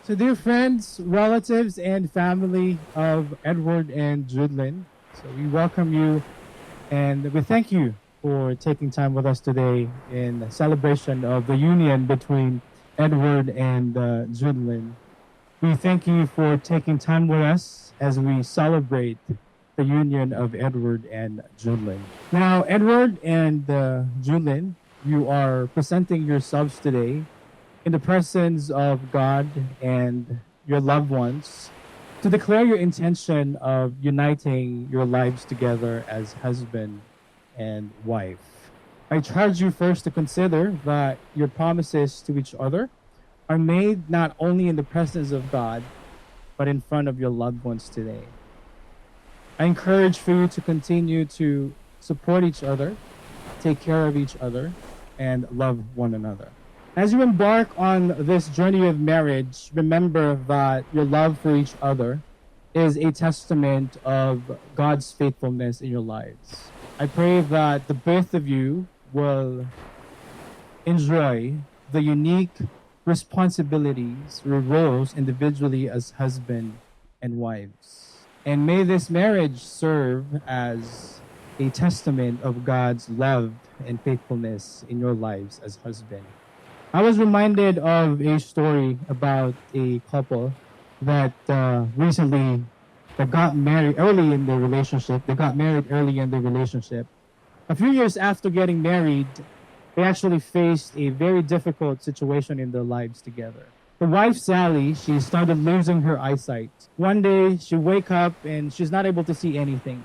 So, dear friends, relatives, and family of Edward and Judlyn, so we welcome you and we thank you for taking time with us today in celebration of the union between Edward and Judlyn. We thank you for taking time with us as we celebrate the union of Edward and Judlyn. Now, Edward and Judlyn, you are presenting yourselves today in the presence of God and your loved ones to declare your intention of uniting your lives together as husband and wife. I charge you first to consider that your promises to each other are made not only in the presence of God, but in front of your loved ones today. I encourage for you to continue to support each other, take care of each other, and love one another. As you embark on this journey of marriage, remember that your love for each other is a testament of God's faithfulness in your lives. I pray that the both of you will enjoy the unique responsibilities or roles individually as husband and wives. And may this marriage serve as a testament of God's love and faithfulness in your lives as husband. I was reminded of a story about a couple that recently that got married early in their relationship. They got married early in their relationship. A few years after getting married, they actually faced a very difficult situation in their lives together. The wife, Sally, she started losing her eyesight. One day, she wake up and she's not able to see anything.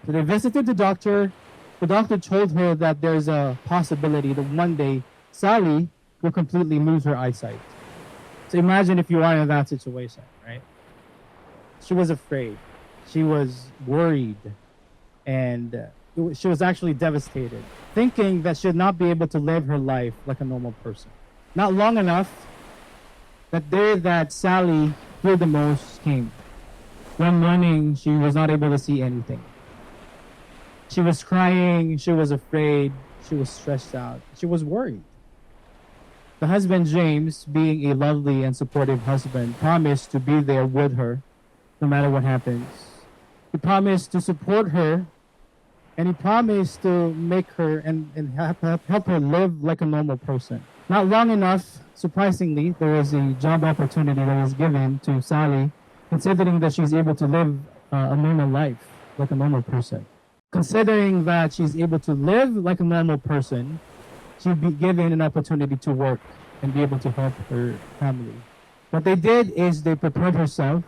So they visited the doctor. The doctor told her that there's a possibility that one day Sally will completely lose her eyesight. So imagine if you are in that situation, right? She was afraid. She was worried. And she was actually devastated, thinking that she would not be able to live her life like a normal person. Not long enough, that day that Sally feared the most came. One morning, she was not able to see anything. She was crying, she was afraid, she was stressed out, she was worried. The husband, James, being a lovely and supportive husband, promised to be there with her no matter what happens. He promised to support her, and he promised to make her and help her live like a normal person. Not long enough, surprisingly, there was a job opportunity that was given to Sally, considering that she's able to live a normal life like a normal person. Considering that she's able to live like a normal person, she'd be given an opportunity to work and be able to help her family. What they did is they prepared herself,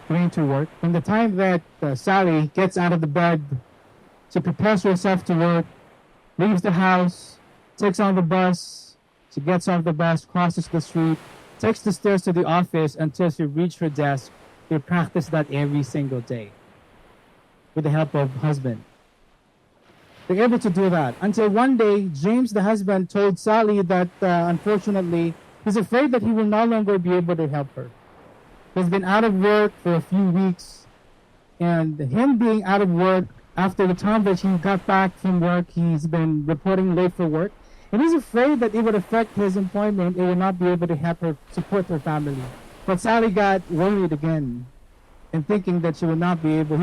going to work. From the time that Sally gets out of the bed, she prepares herself to work, leaves the house, takes on the bus. She gets off the bus, crosses the street, takes the stairs to the office until she reaches her desk. They practice that every single day with the help of husband. They're able to do that until one day, James, the husband, told Sally that unfortunately, he's afraid that he will no longer be able to help her. He's been out of work for a few weeks, and him being out of work, after the time that he got back from work, he's been reporting late for work, and he's afraid that it would affect his employment. It will not be able to help her support her family. But Sally got worried again, and thinking that she would not be able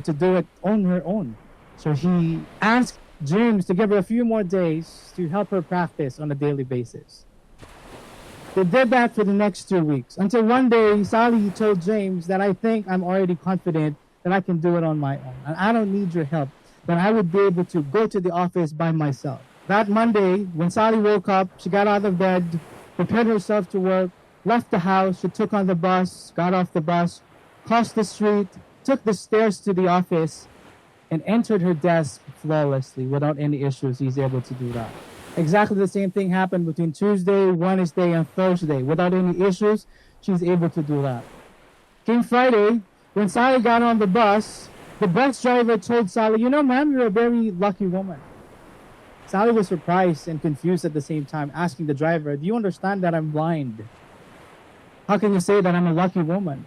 to do it on her own. So he asked James to give her a few more days to help her practice on a daily basis. They did that for the next 2 weeks, until one day Sally told James that I think I'm already confident that I can do it on my own, and I don't need your help, that I would be able to go to the office by myself. That Monday, when Sally woke up, she got out of bed, prepared herself to work, left the house, she took on the bus, got off the bus, crossed the street, took the stairs to the office, and entered her desk flawlessly without any issues. He's able to do that. Exactly the same thing happened between Tuesday, Wednesday, and Thursday. Without any issues, she's able to do that. Came Friday, when Sally got on the bus driver told Sally, "You know, ma'am, you're a very lucky woman." Sally was surprised and confused at the same time, asking the driver, "Do you understand that I'm blind? How can you say that I'm a lucky woman?"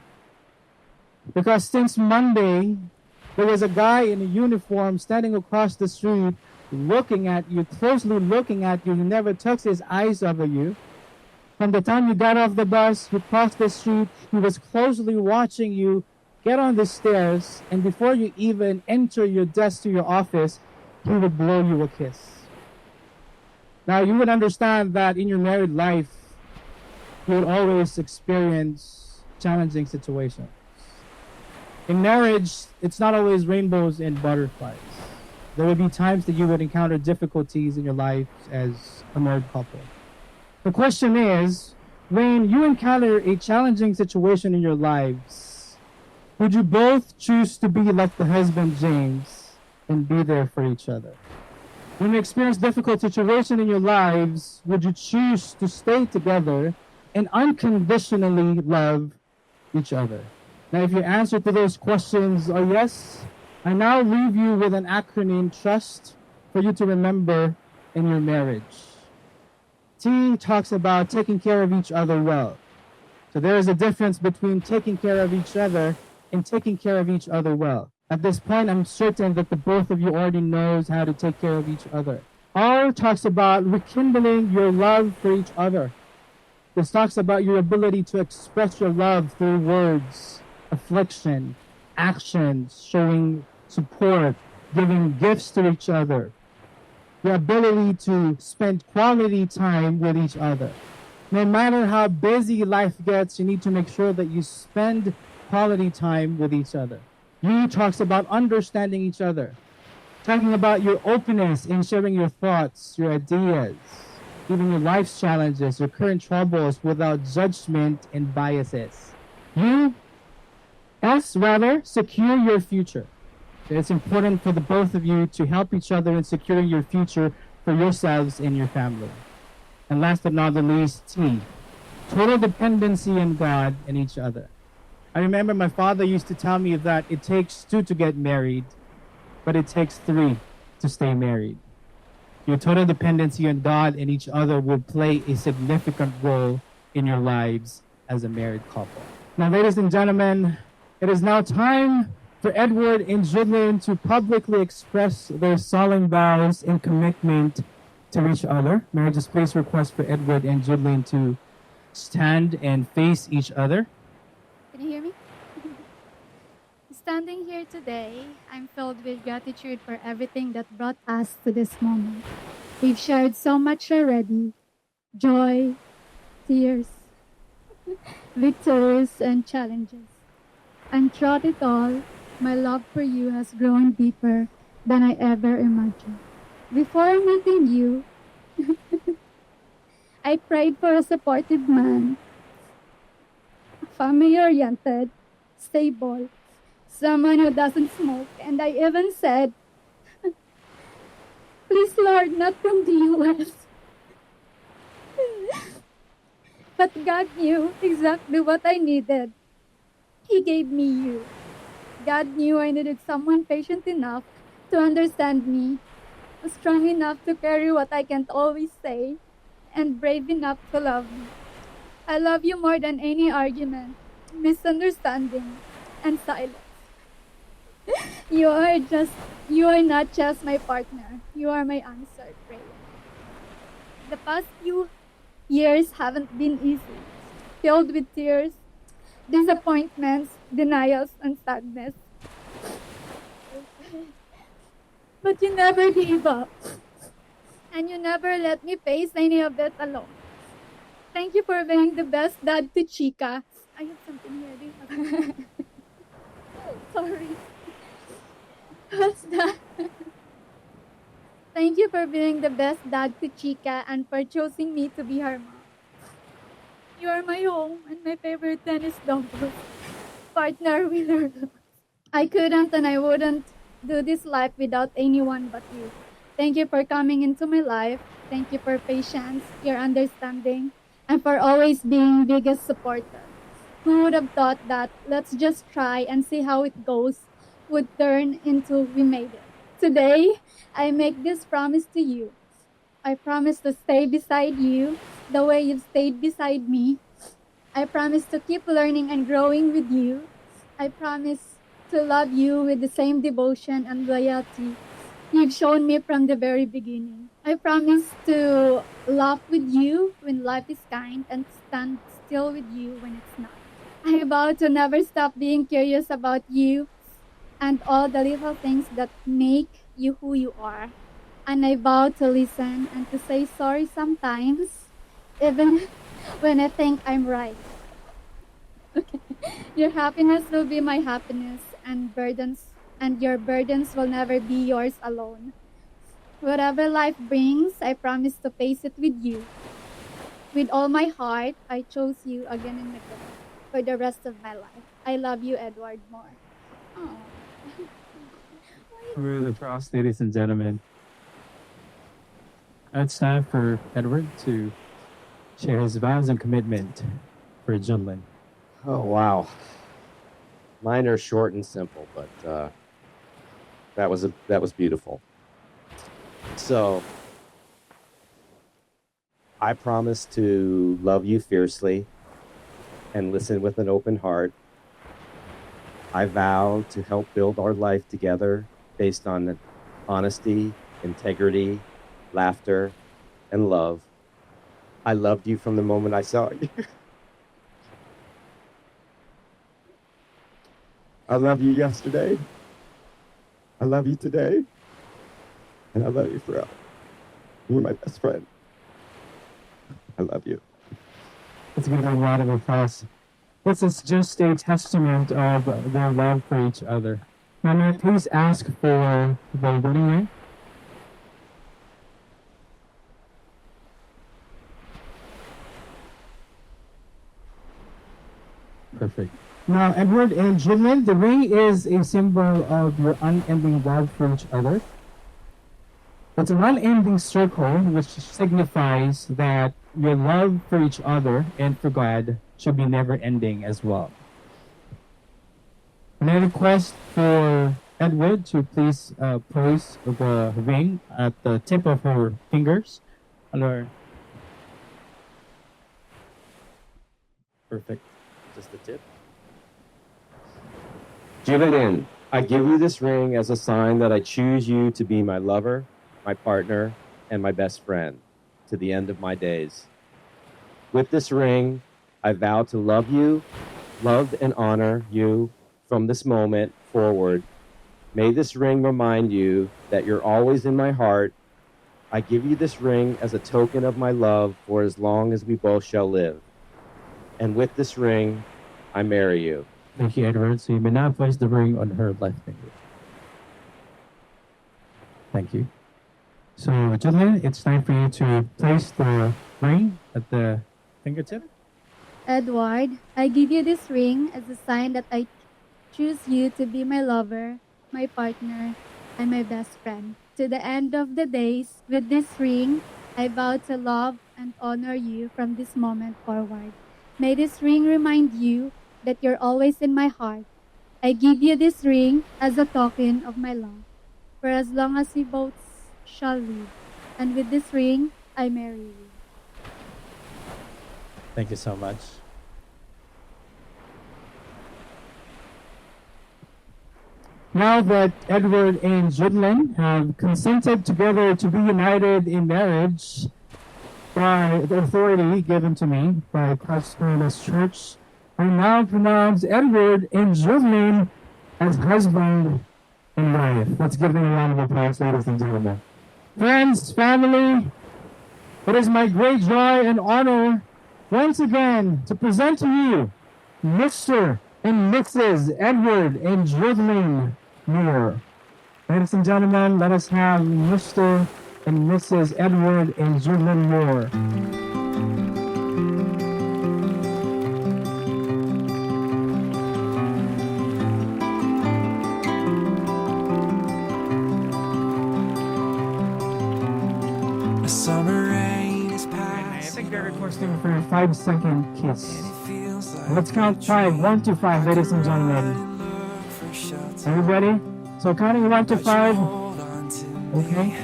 Because since Monday, there was a guy in a uniform standing across the street looking at you, closely looking at you. He never took his eyes off of you. From the time you got off the bus, you crossed the street, he was closely watching you get on the stairs, and before you even enter your desk to your office, he would blow you a kiss. Now, you would understand that in your married life, you would always experience challenging situations. In marriage, it's not always rainbows and butterflies. There would be times that you would encounter difficulties in your life as a married couple. The question is, when you encounter a challenging situation in your lives, would you both choose to be like the husband James and be there for each other? When you experience difficult situation in your lives, would you choose to stay together and unconditionally love each other? Now, if your answer to those questions are yes, I now leave you with an acronym, TRUST, for you to remember in your marriage. T talks about taking care of each other well. So there is a difference between taking care of each other and taking care of each other well. At this point, I'm certain that the both of you already knows how to take care of each other. R talks about rekindling your love for each other. This talks about your ability to express your love through words, affliction, actions, showing support, giving gifts to each other. The ability to spend quality time with each other. No matter how busy life gets, you need to make sure that you spend quality time with each other. U talks about understanding each other, talking about your openness in sharing your thoughts, your ideas, even your life's challenges, your current troubles without judgment and biases. Secure your future. It's important for the both of you to help each other in securing your future for yourselves and your family. And last but not the least, T, total dependency on God and each other. I remember my father used to tell me that it takes 2 to get married, but it takes 3 to stay married. Your total dependency on God and each other will play a significant role in your lives as a married couple. Now, ladies and gentlemen, it is now time for Edward and Judlyn to publicly express their solemn vows and commitment to each other. May I just please request for Edward and Judlyn to stand and face each other. Can you hear me? Standing here today, I'm filled with gratitude for everything that brought us to this moment. We've shared so much already: joy, tears, victories, and challenges. And throughout it all, my love for you has grown deeper than I ever imagined. Before meeting you, I prayed for a supportive man, family-oriented, stable, someone who doesn't smoke, and I even said, please Lord, not from the US. But God knew exactly what I needed. He gave me you. God knew I needed someone patient enough to understand me, strong enough to carry what I can't always say, and brave enough to love me. I love you more than any argument, misunderstanding, and silence. You are not just my partner. You are my answered prayer. The past few years haven't been easy, filled with tears, disappointments, denials, and sadness. But you never gave up. And you never let me face any of that alone. Thank you for being the best dad to Chica. I have something here. Do you have... Sorry. What's that? Thank you for being the best dad to Chica and for choosing me to be her mom. You are my home and my favorite tennis doubles. Partner, winner. I couldn't and I wouldn't do this life without anyone but you. Thank you for coming into my life. Thank you for patience, your understanding, and for always being biggest supporter. Who would have thought that let's just try and see how it goes would turn into we made it. Today, I make this promise to you. I promise to stay beside you the way you've stayed beside me. I promise to keep learning and growing with you. I promise to love you with the same devotion and loyalty You've shown me from the very beginning. I promise to laugh with you when life is kind and stand still with you when it's not. I vow to never stop being curious about you and all the little things that make you who you are. And I vow to listen and to say sorry sometimes, even when I think I'm right. Your happiness will be my happiness, and your burdens will never be yours alone. Whatever life brings, I promise to face it with you. With all my heart, I chose you again and again for the rest of my life. I love you, Edward, more. Oh. Through the cross, ladies and gentlemen. It's time for Edward to share his vows and commitment for Junlin. Oh wow. Mine are short and simple, but that was beautiful. So I promise to love you fiercely and listen with an open heart. I vow to help build our life together based on honesty, integrity, laughter, and love. I loved you from the moment I saw you. I love you yesterday. I love you today. And I love you forever. You're my best friend. I love you. Let's give them a round of applause. This is just a testament of their love for each other. Now, may I please ask for the wedding ring? Perfect. Now, Edward and Junlin, the ring is a symbol of your unending love for each other. It's an unending circle, which signifies that your love for each other and for God should be never ending as well. And I request for Edward to please place the ring at the tip of her fingers. Hello. Perfect. Just the tip. Julian, I give you this ring as a sign that I choose you to be my lover, my partner, and my best friend to the end of my days. With this ring, I vow to love you, love and honor you from this moment forward. May this ring remind you that you're always in my heart. I give you this ring as a token of my love for as long as we both shall live. And with this ring, I marry you. Thank you, Edward. So you may now place the ring on her left finger. Thank you. So, Junlin, it's time for you to place the ring at the fingertip. Edward, I give you this ring as a sign that I choose you to be my lover, my partner, and my best friend. To the end of the days, with this ring, I vow to love and honor you from this moment forward. May this ring remind you that you're always in my heart. I give you this ring as a token of my love, for as long as we both shall live. And with this ring, I marry you. Thank you so much. Now that Edward and Junlin have consented together to be united in marriage by the authority given to me by Christ Holiness Church, I now pronounce Edward and Junlin as husband and wife. Let's give them a round of applause, ladies and gentlemen. Friends, family, it is my great joy and honor once again to present to you Mr. and Mrs. Edward and Junlin Moore. Ladies and gentlemen, let us have Mr. and Mrs. Edward and Junlin Moore. Summer rain is I past. think they're requesting for a 5-second kiss. Let's count 5. 1 to 5, ladies and gentlemen. Are you ready? So counting 1 to 5. Okay.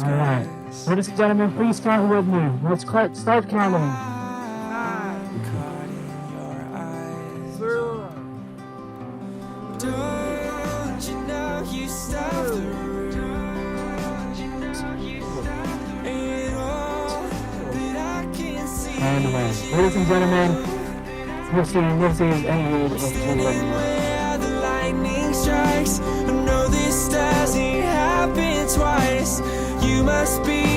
Alright. Ladies and gentlemen, please count with me. Let's start counting. And ladies and gentlemen, Mrs. Edward and Julian. Where the lightning strikes, I know this doesn't happen twice. You must be